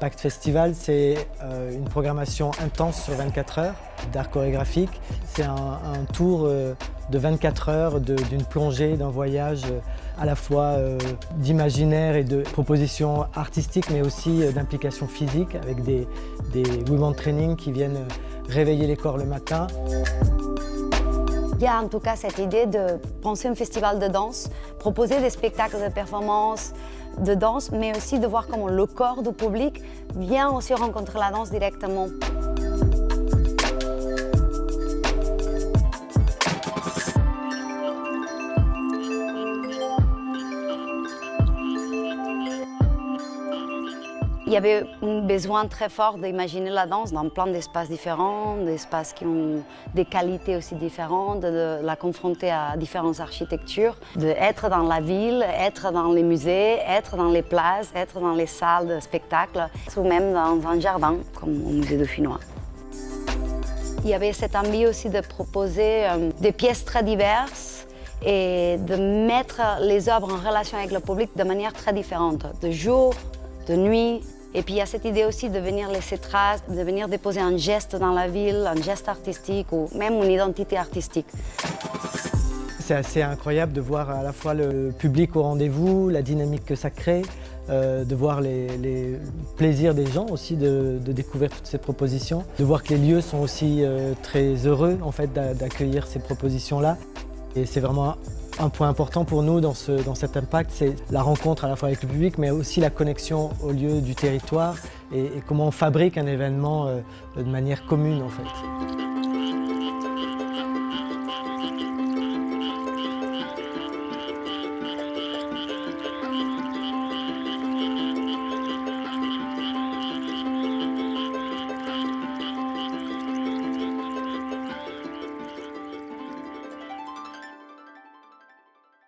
Impact Festival, c'est une programmation intense sur 24 heures d'art chorégraphique. C'est un tour de 24 heures d'une plongée, d'un voyage à la fois d'imaginaire et de propositions artistiques, mais aussi d'implications physiques avec des women training qui viennent réveiller les corps le matin. Il y a en tout cas cette idée de penser un festival de danse, proposer des spectacles de performance, de danse, mais aussi de voir comment le corps du public vient aussi rencontrer la danse directement. Il y avait un besoin très fort d'imaginer la danse dans plein d'espaces différents, des espaces qui ont des qualités aussi différentes, de la confronter à différentes architectures, d'être dans la ville, être dans les musées, être dans les places, être dans les salles de spectacle, ou même dans un jardin, comme au musée dauphinois. Il y avait cette envie aussi de proposer des pièces très diverses et de mettre les œuvres en relation avec le public de manière très différente, de jour, de nuit. Et puis il y a cette idée aussi de venir laisser trace, de venir déposer un geste dans la ville, un geste artistique ou même une identité artistique. C'est assez incroyable de voir à la fois le public au rendez-vous, la dynamique que ça crée, de voir les plaisirs des gens aussi de découvrir toutes ces propositions, de voir que les lieux sont aussi très heureux en fait, d'accueillir ces propositions-là. Et c'est vraiment un point important pour nous dans cet impact, c'est la rencontre à la fois avec le public, mais aussi la connexion au lieu du territoire et comment on fabrique un événement de manière commune en fait.